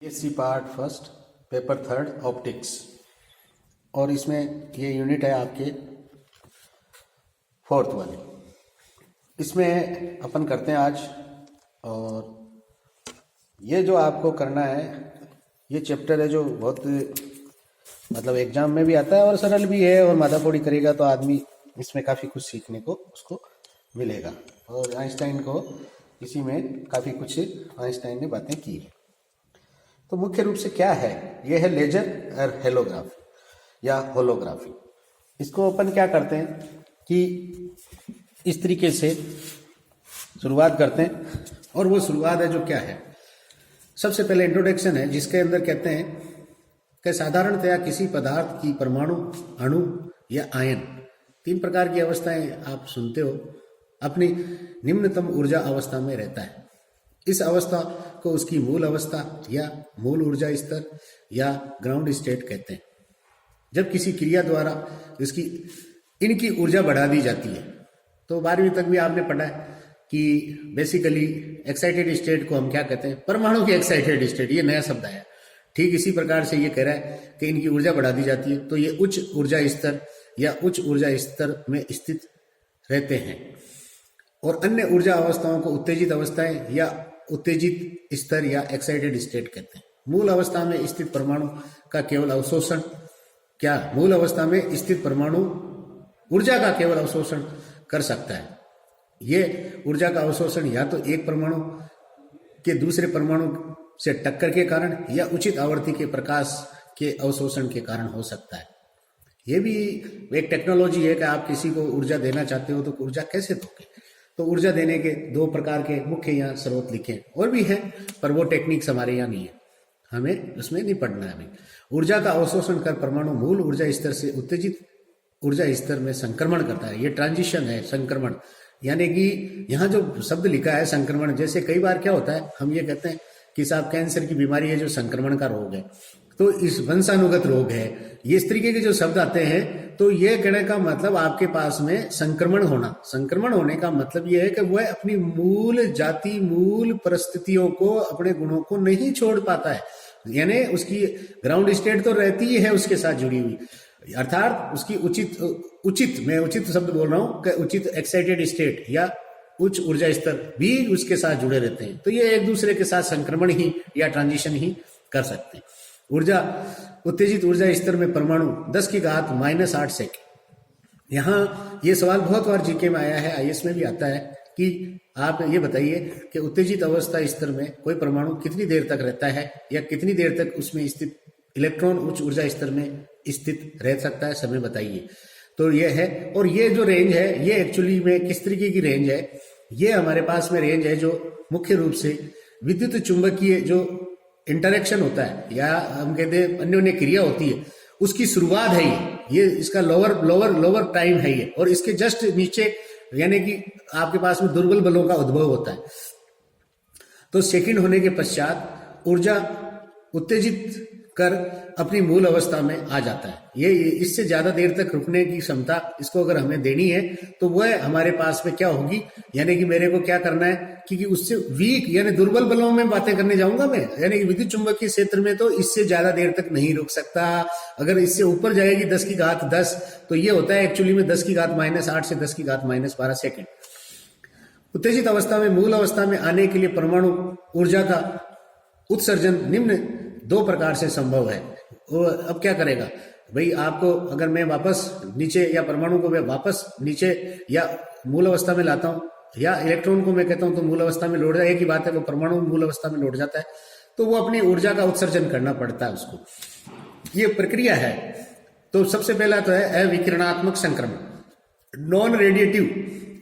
BSc part first paper third optics. और इसमें ये यूनिट है आपके फोर्थ वाले। इसमें अपन करते हैं आज। और ये जो आपको करना है ये चैप्टर है जो बहुत मतलब एग्जाम में भी आता है और सरल भी है, और माथापौड़ी करेगा तो आदमी इसमें काफ़ी कुछ सीखने को उसको मिलेगा। और आइंस्टाइन को इसी में काफ़ी कुछ आइंस्टाइन ने बातें की है। तो मुख्य रूप से क्या है, ये है लेजर और हेलोग्राफी या होलोग्राफी। इसको अपन क्या करते हैं कि इस तरीके से शुरुआत करते हैं, और वो शुरुआत है जो क्या है, सबसे पहले इंट्रोडक्शन है जिसके अंदर कहते हैं कि साधारणतया किसी पदार्थ की परमाणु, अणु या आयन, तीन प्रकार की अवस्थाएं आप सुनते हो, अपनी निम्नतम ऊर्जा अवस्था में रहता है। इस अवस्था को उसकी मूल अवस्था या मूल ऊर्जा स्तर या ग्राउंड स्टेट कहते हैं। जब किसी क्रिया द्वारा इनकी ऊर्जा बढ़ा दी जाती है, तो 12वीं तक भी आपने पढ़ा है कि बेसिकली एक्साइटेड स्टेट को हम क्या कहते हैं, परमाणु की एक्साइटेड स्टेट, ये नया शब्द आया। ठीक इसी प्रकार से ये कह रहा है कि इनकी ऊर्जा बढ़ा दी जाती है तो ये उच्च ऊर्जा स्तर या उच्च ऊर्जा स्तर में स्थित रहते हैं। और अन्य ऊर्जा अवस्थाओं को उत्तेजित अवस्थाएं या उत्तेजित स्तर या एक्साइटेड स्टेट कहते हैं। मूल अवस्था में स्थित परमाणु का केवल अवशोषण मूल अवस्था में स्थित परमाणु ऊर्जा का केवल अवशोषण कर सकता है। ये ऊर्जा का अवशोषण या तो एक परमाणु के दूसरे परमाणु से टक्कर के कारण या उचित आवृत्ति के प्रकाश के अवशोषण के कारण हो सकता है। ये भी एक टेक्नोलॉजी है कि आप किसी को ऊर्जा देना चाहते हो तो ऊर्जा कैसे दोगे। तो ऊर्जा देने के दो प्रकार के मुख्य यहाँ स्रोत लिखे, और भी है पर वो टेक्निक्स हमारे यहाँ नहीं है, हमें उसमें नहीं पढ़ना है। हमें ऊर्जा का अवशोषण कर परमाणु मूल ऊर्जा स्तर से उत्तेजित ऊर्जा स्तर में संक्रमण करता है। ये ट्रांजिशन है, संक्रमण। यानी कि यहाँ जो शब्द लिखा है संक्रमण, जैसे कई बार क्या होता है, हम ये कहते हैं कि साहब कैंसर की बीमारी है जो संक्रमण का रोग है, तो इस वंशानुगत रोग है, ये इस तरीके के जो शब्द आते हैं, तो ये कहने का मतलब आपके पास में संक्रमण होने का मतलब ये है कि वह अपनी मूल जाति, मूल परिस्थितियों को, अपने गुणों को नहीं छोड़ पाता है। यानी उसकी ग्राउंड स्टेट तो रहती ही है उसके साथ जुड़ी हुई, अर्थात उसकी उचित शब्द बोल रहा हूं कि उचित एक्साइटेड स्टेट या उच्च ऊर्जा स्तर भी उसके साथ जुड़े रहते हैं। तो ये एक दूसरे के साथ संक्रमण ही या ट्रांजिशन ही कर सकते हैं। उत्तेजित ऊर्जा स्तर में परमाणु 10⁻⁻8 सेकेंड। यहाँ ये सवाल बहुत बार जीके में आया है, आईएएस में भी आता है कि आप ये बताइए कि उत्तेजित अवस्था स्तर में कोई परमाणु कितनी देर तक रहता है या कितनी देर तक उसमें स्थित इलेक्ट्रॉन उच्च ऊर्जा स्तर में स्थित रह सकता है, समय बताइए। तो ये है, और ये जो रेंज है ये एक्चुअली में किस तरीके की रेंज है, ये हमारे पास में रेंज है जो मुख्य रूप से विद्युत चुंबकीय जो इंटरेक्शन होता है या हम कहते हैं अन्योन्य क्रिया होती है, उसकी शुरुआत है ये इसका लोअर टाइम है ये। और इसके जस्ट नीचे यानी कि आपके पास में दुर्बल बलों का उद्भव होता है। तो सेकंड होने के पश्चात ऊर्जा उत्तेजित कर अपनी मूल अवस्था में आ जाता है। ये इससे ज्यादा देर तक रुकने की क्षमता इसको अगर हमें देनी है तो वह हमारे पास में क्या होगी, यानी कि मेरे को क्या करना है कि उससे वीक यानी दुर्बल बलों में बातें करने जाऊंगा मैं, यानी कि विद्युत चुंबकीय क्षेत्र में तो इससे ज्यादा देर तक नहीं रुक सकता। अगर इससे ऊपर जाएगी 10⁻10 तो ये होता है एक्चुअली में 10⁻8 से 10⁻12 सेकेंड। उत्तेजित अवस्था में मूल अवस्था में आने के लिए परमाणु ऊर्जा का उत्सर्जन निम्न दो प्रकार से संभव है। वो अब क्या करेगा भाई, आपको अगर मैं वापस नीचे या परमाणु को मैं वापस नीचे या मूल अवस्था में लाता हूं, या इलेक्ट्रॉन को मैं कहता हूं तो मूल अवस्था में लौट जाए, एक ही बात है, वो परमाणु मूल अवस्था में लौट जाता है, तो वो अपनी ऊर्जा का उत्सर्जन करना पड़ता है उसको। ये प्रक्रिया है। तो सबसे पहला तो है अविकिरणात्मक संक्रमण, नॉन रेडिएटिव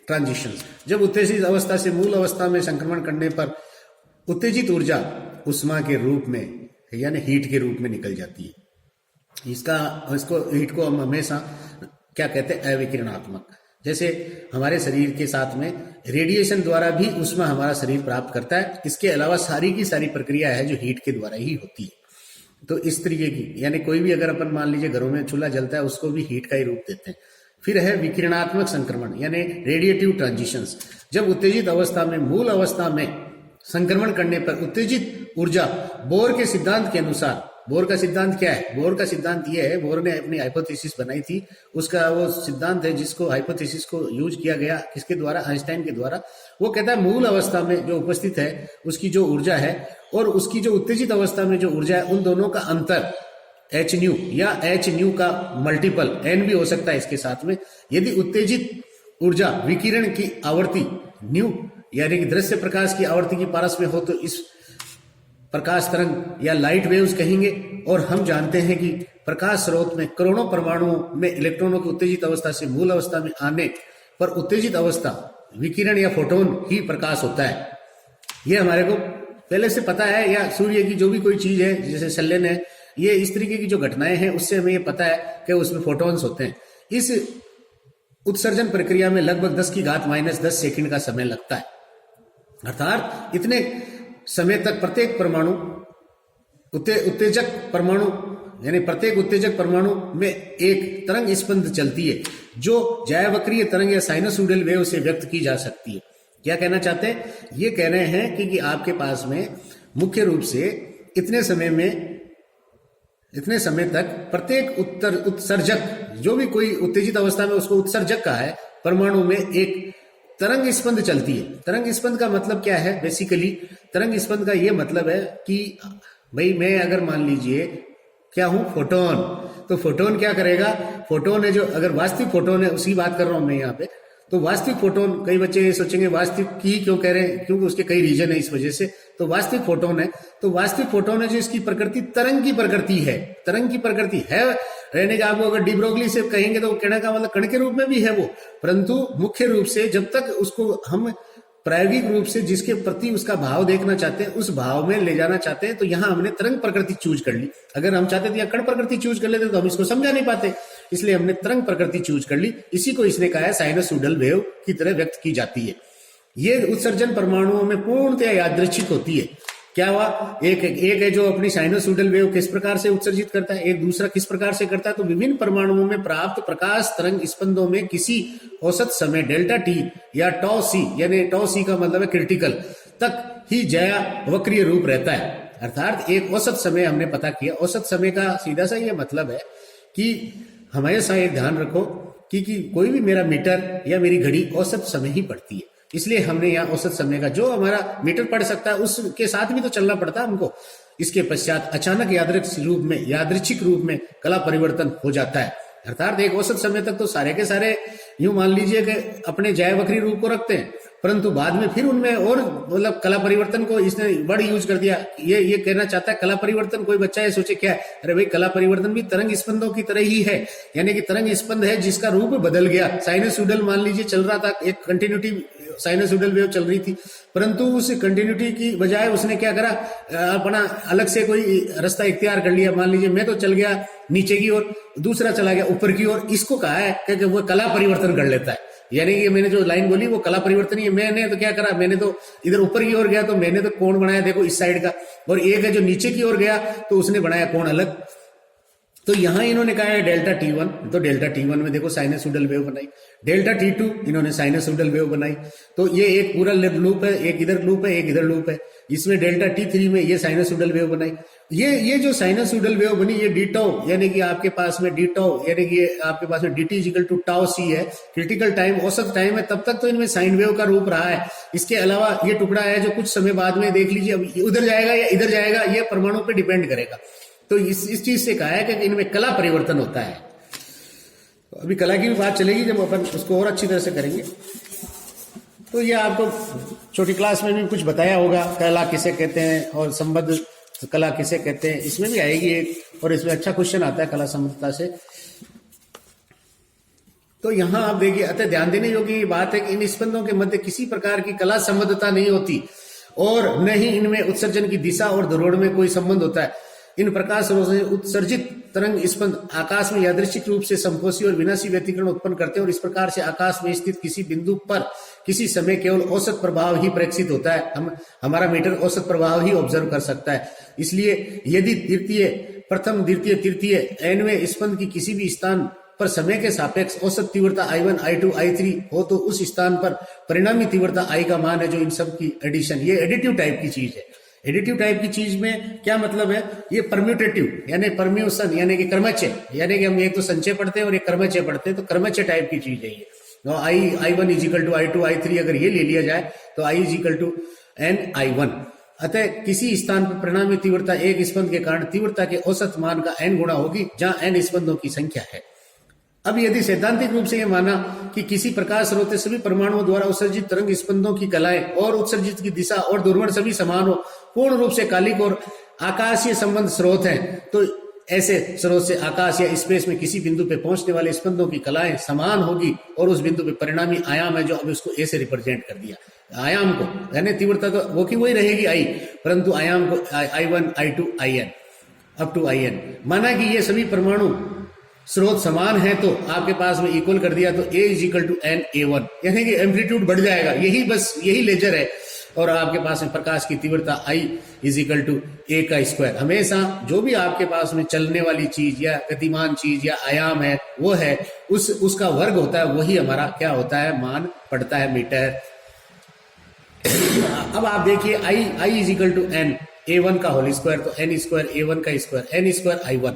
ट्रांजिशन। जब उत्तेजित अवस्था से मूल अवस्था में संक्रमण करने पर उत्तेजित ऊर्जा उष्मा के रूप में यानी हीट के रूप में निकल जाती है। इसको हीट को हम हमेशा क्या कहते हैं, अविकिरणात्मक। जैसे हमारे शरीर के साथ में रेडिएशन द्वारा भी ऊष्मा हमारा शरीर प्राप्त करता है। इसके अलावा सारी की सारी प्रक्रिया है जो हीट के द्वारा ही होती है। तो इस तरीके की, यानी कोई भी अगर अपन मान लीजिए घरों में चूल्हा जलता है उसको भी हीट का ही रूप देते हैं। फिर है विकिरणात्मक संक्रमण यानी रेडिएटिव ट्रांजिशंस। जब उत्तेजित अवस्था में मूल अवस्था में संक्रमण करने पर उत्तेजित ऊर्जा बोर के सिद्धांत के अनुसार, बोर का सिद्धांत क्या है? बोर का सिद्धांत यह है, बोर ने अपनी हाइपोथेसिस बनाई थी, उसका वो सिद्धांत है जिसको हाइपोथेसिस को यूज किया गया किसके द्वारा? आइंस्टाइन के द्वारा। वो कहता है मूल अवस्था में जो उपस्थित है उसकी जो ऊर्जा है और उसकी जो उत्तेजित अवस्था में जो ऊर्जा है, उन दोनों का अंतर एच न्यू या एच न्यू का मल्टीपल एन भी हो सकता है इसके साथ में। यदि उत्तेजित ऊर्जा विकिरण की आवृत्ति न्यू यानी कि दृश्य प्रकाश की आवृत्ति की पारस में हो तो इस प्रकाश तरंग या लाइट वेव्स कहेंगे। और हम जानते हैं कि प्रकाश स्रोत में करोड़ों परमाणुओं में इलेक्ट्रॉनों की उत्तेजित अवस्था से मूल अवस्था में आने पर उत्तेजित अवस्था विकिरण या फोटोन ही प्रकाश होता है। ये हमारे को पहले से पता है, या सूर्य की जो भी कोई चीज है जैसे संलेन है, ये इस तरीके की जो घटनाएं हैं उससे हमें ये पता है कि उसमें फोटोन्स होते हैं। इस उत्सर्जन प्रक्रिया में लगभग 10⁻⁻10 सेकंड का समय लगता है। अर्थात इतने समय तक प्रत्येक परमाणु उत्तेजक परमाणु यानी प्रत्येक उत्तेजक परमाणु में एक तरंग स्पंद चलती है जो ज्यावक्रीय तरंग या साइनसोइडल वेव से व्यक्त की जा सकती है। क्या कहना चाहते हैं? ये कह रहे हैं कि आपके पास में मुख्य रूप से इतने समय तक प्रत्येक उत्सर्जक जो भी कोई उत्तेजित अवस्था में उसको उत्सर्जक कहा है, परमाणु में एक तरंग स्पंद चलती है। तरंग स्पंद का मतलब क्या है? बेसिकली तरंग स्पंद का यह मतलब है कि भाई मैं अगर मान लीजिए क्या हूं? फोटोन। तो फोटोन क्या करेगा? फोटोन है जो, अगर वास्तविक फोटोन है उसकी बात कर रहा हूं मैं यहाँ पे, तो वास्तविक फोटोन, कई बच्चे ये सोचेंगे वास्तविक की क्यों कह रहे हैं, क्योंकि उसके कई रीजन है इस वजह से। तो वास्तविक फोटोन है, तो वास्तविक फोटोन है जो इसकी प्रकृति तरंग की प्रकृति है, तरंग की प्रकृति है रहने का। आपको अगर डी ब्रोगली से कहेंगे तो कहने का मतलब कण के रूप में भी है वो, परंतु मुख्य रूप से जब तक उसको हम प्रायोगिक रूप से जिसके प्रति उसका भाव देखना चाहते हैं, उस भाव में ले जाना चाहते हैं, तो यहां हमने तरंग प्रकृति चूज कर ली। अगर हम चाहते थे या कण प्रकृति चूज कर लेते तो हम इसको समझा नहीं पाते, इसलिए हमने तरंग प्रकृति चूज कर ली। इसी को इसने कहा है साइनसोइडल वेव की तरह व्यक्त की जाती है। ये उत्सर्जन परमाणुओं में पूर्णतया यादृच्छिक होती है। क्या हुआ? एक है जो अपनी साइनसोइडल वेव किस प्रकार से उत्सर्जित करता है, एक दूसरा किस प्रकार से करता है। तो विभिन्न परमाणुओं में प्राप्त प्रकाश तरंग स्पंदों में किसी औसत समय डेल्टा टी या टॉ सी, यानी टॉ सी का मतलब है क्रिटिकल, तक ही ज्यावक्रीय रूप रहता है। अर्थात एक औसत समय हमने पता किया। औसत समय का सीधा सा ये मतलब है कि हमेशा एक ध्यान रखो कि कोई भी मेरा मीटर या मेरी घड़ी औसत समय ही पढ़ती है, इसलिए हमने यहाँ औसत समय का जो हमारा मीटर पढ़ सकता है उसके साथ भी तो चलना पड़ता है हमको। इसके पश्चात अचानक यादृच्छिक रूप में कला परिवर्तन हो जाता है। अर्थात एक औसत समय तक तो सारे के सारे यूं मान लीजिए कि अपने ज्यावक्रीय रूप को रखते हैं, परंतु बाद में फिर उनमें और मतलब कला परिवर्तन को इसने वर्ड यूज कर दिया। ये कहना चाहता है कला परिवर्तन। कोई बच्चा ये सोचे क्या है, अरे भाई कला परिवर्तन भी तरंग स्पंदों की तरह ही है, यानी कि तरंग स्पंद है जिसका रूप बदल गया। साइनसोइडल मान लीजिए चल रहा था, एक कंटिन्यूटी साइनसोइडल वेव चल रही थी, परंतु उस कंटिन्यूटी की बजाय उसने क्या करा, अपना अलग से कोई रास्ता इख्तियार कर लिया। मान लीजिए मैं तो चल गया नीचे की ओर, दूसरा चला गया ऊपर की ओर। इसको कहा है कि वो कला परिवर्तन कर लेता है। यानी कि मैंने जो लाइन बोली वो कला परिवर्तन ही है। मैंने तो क्या करा, मैंने तो इधर ऊपर की ओर गया तो मैंने तो कोण बनाया देखो इस साइड का, और एक है जो नीचे की ओर गया तो उसने बनाया कोण अलग। तो यहां इन्होंने कहा है डेल्टा T1, तो डेल्टा T1 में देखो साइनसोइडल वेव बनाई। डेल्टा T2 इन्होंने साइनसोइडल वेव बनाई। तो ये एक पूरा लूप है, एक इधर लूप है, एक इधर लूप है। इसमें डेल्टा T3 में ये साइनसोइडल वेव बनाई। ये जो साइनसोइडल वेव बनी ये डीटो, यानी कि आपके पास में डीटो यानी कि आपके पास में dt इक्वल टू टाउ सी है, क्रिटिकल टाइम औसत टाइम है। तब तक तो इनमें साइन वेव का रूप रहा है। इसके अलावा ये टुकड़ा है जो कुछ समय बाद में देख लीजिए अब उधर जाएगा या इधर जाएगा, ये परमाणु पे डिपेंड करेगा। तो इस चीज से कहा है कि इनमें कला परिवर्तन होता है। अभी कला की भी बात चलेगी जब अपन उसको और अच्छी तरह से करेंगे। तो ये आपको छोटी क्लास में भी कुछ बताया होगा, कला किसे कहते हैं और संबद्ध कला किसे कहते हैं, इसमें भी आएगी एक, और इसमें अच्छा क्वेश्चन आता है कला संबद्धता से। तो यहां आप देखिए, अतः ध्यान देने योग्य बात है कि इन स्पंदों के मध्य किसी प्रकार की कला संबद्धता नहीं होती और न ही इनमें उत्सर्जन की दिशा और धरोहर में कोई संबंध होता है। इन प्रकाश स्रोतों से उत्सर्जित तरंग स्पंद आकाश में यादृच्छिक रूप से संपोषी और विनाशी व्यतिकरण उत्पन्न करते हैं, और इस प्रकार से आकाश में स्थित किसी बिंदु पर किसी समय केवल औसत प्रभाव ही प्रेक्षित होता है। हमारा मीटर औसत प्रभाव ही ऑब्जर्व कर सकता है। इसलिए यदि प्रथम द्वितीय तृतीय nवें स्पंद की किसी भी स्थान पर समय के सापेक्ष औसत तीव्रता I1, I2, I3 हो तो उस स्थान पर परिणामी तीव्रता I का मान है जो इन सब की एडिशन, ये एडिटिव टाइप की चीज है। एडिटिव टाइप की चीज में क्या मतलब है, ये परम्यूटेटिव यानी परम्यूशन यानी कि क्रमचय, यानी कि हम एक तो संचय पढ़ते हैं और एक क्रमचय पढ़ते हैं, तो क्रमचय टाइप की चीज है ये। तो I1 is equal to I2, I3 अगर ये ले लिया जाए तो I is equal to N I1। अतः किसी स्थान पर परिणामी तीव्रता एक स्पंद के कारण तीव्रता के औसत मान का n गुणा होगी, जहां n स्पंदों की संख्या है। अब यदि सैद्धांतिक रूप से यह माना कि किसी प्रकाश स्रोत से सभी परमाणुओं द्वारा उत्सर्जित तरंग स्पंदों की कलाएं और उत्सर्जित की दिशा और ध्रुवण सभी समान हो, पूर्ण रूप से कालिक और आकाशीय संबंध स्रोत हैं, तो ऐसे स्रोत से आकाश या स्पेस में किसी बिंदु पे पहुंचने वाले स्पंदों की कलाएं समान होगी और उस बिंदु पे परिणामी आयाम है जो अब इसको ए से रिप्रेजेंट कर दिया। आयाम को यानी तीव्रता तो वो की वही रहेगी I, परंतु आयाम को I1, I2, IN up to IN माना कि ये सभी परमाणु स्रोत समान है तो आपके पास में इक्वल कर दिया, तो A is equal to N A1 यानी कि एम्पलीट्यूड बढ़ जाएगा। यही लेजर है। और आपके पास में प्रकाश की तीव्रता I इजिकल टू A का स्क्वायर। हमेशा जो भी आपके पास में चलने वाली चीज या गतिमान चीज या आयाम है वो है उसका वर्ग होता है, वही हमारा क्या होता है, मान पड़ता है मीटर। अब आप देखिए I is equal to N A1 का होल स्क्वायर, तो N स्क्वायर A1 का स्क्वायर N स्क्वायर I1।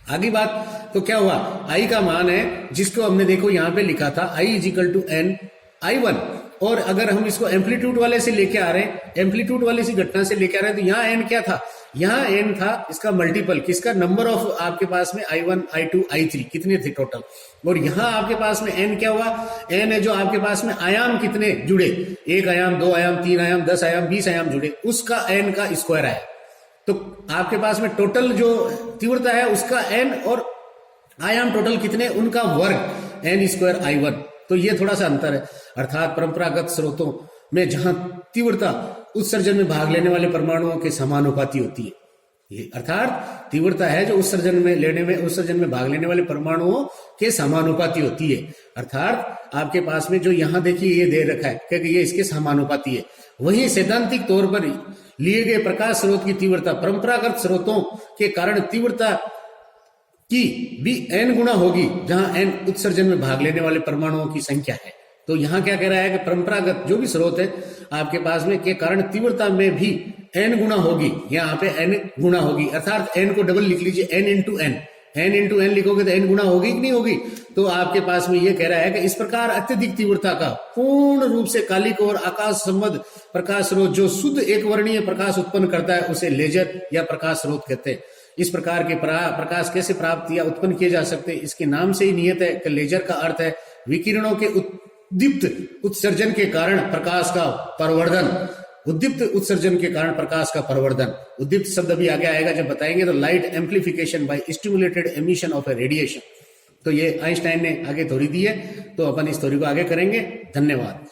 आगे बात तो क्या हुआ, I का मान है जिसको हमने देखो यहां पे लिखा था I is equal to N I1, और अगर हम इसको एम्पलीट्यूड वाले से लेके आ रहे हैं, एम्पलीट्यूड वाले से घटना से लेके आ रहे हैं, तो यहाँ n क्या था, यहाँ n था इसका मल्टीपल किसका, नंबर ऑफ आपके पास में I1, I2, I3 कितने थे टोटल, और यहाँ आपके पास में n क्या हुआ, n है जो आपके पास में आयाम कितने जुड़े, 1 आयाम, 2 आयाम, 3 आयाम, 10 आयाम, 20 आयाम जुड़े, उसका n का स्क्वायर आया। तो आपके पास में टोटल जो तीव्रता है उसका n और आयाम टोटल कितने, उनका वर्ग n स्क्वायर I1। तो ये थोड़ा सा अंतर है। अर्थात परंपरागत स्रोतों में जहां तीव्रता उत्सर्जन में भाग लेने वाले परमाणुओं के समानुपाती होती है, ये अर्थात तीव्रता है जो उत्सर्जन में भाग लेने वाले परमाणुओं के समानुपाती होती है। अर्थात आपके पास में जो यहां देखिए ये दे रखा है क्योंकि ये इसके समानुपाती है। वही सैद्धांतिक तौर पर लिए गए प्रकाश स्रोत की तीव्रता परंपरागत स्रोतों के कारण तीव्रता की भी n गुना होगी, जहां n उत्सर्जन में भाग लेने वाले परमाणुओं की संख्या है। तो यहां क्या कह रहा है कि परंपरागत जो भी स्रोत है आपके पास में के कारण तीव्रता में भी n गुना होगी, यहाँ पे n गुना होगी। अर्थात n को डबल लिख लीजिए, n इंटू n लिखोगे तो n गुना होगी कि नहीं होगी। तो आपके पास में ये कह रहा है कि इस प्रकार अत्यधिक तीव्रता का पूर्ण रूप से कालिक और आकाश संबद्ध प्रकाश स्रोत जो शुद्ध एक वर्णीय प्रकाश उत्पन्न करता है उसे लेजर या प्रकाश स्रोत कहते हैं। इस प्रकार के प्रकाश कैसे प्राप्त या उत्पन्न किए जा सकते हैं, इसके नाम से ही नियत है कि लेजर का अर्थ है विकिरणों के उद्दीप्त उत्सर्जन के कारण प्रकाश का प्रवर्धन। उद्दीप्त उत्सर्जन के कारण प्रकाश का प्रवर्धन, उद्दीप्त शब्द अभी आगे आएगा जब बताएंगे, तो light amplification by stimulated emission of A radiation. तो ये आइंस्टाइन ने आगे थ्योरी दी है, तो अपन इस थ्योरी को आगे करेंगे। धन्यवाद।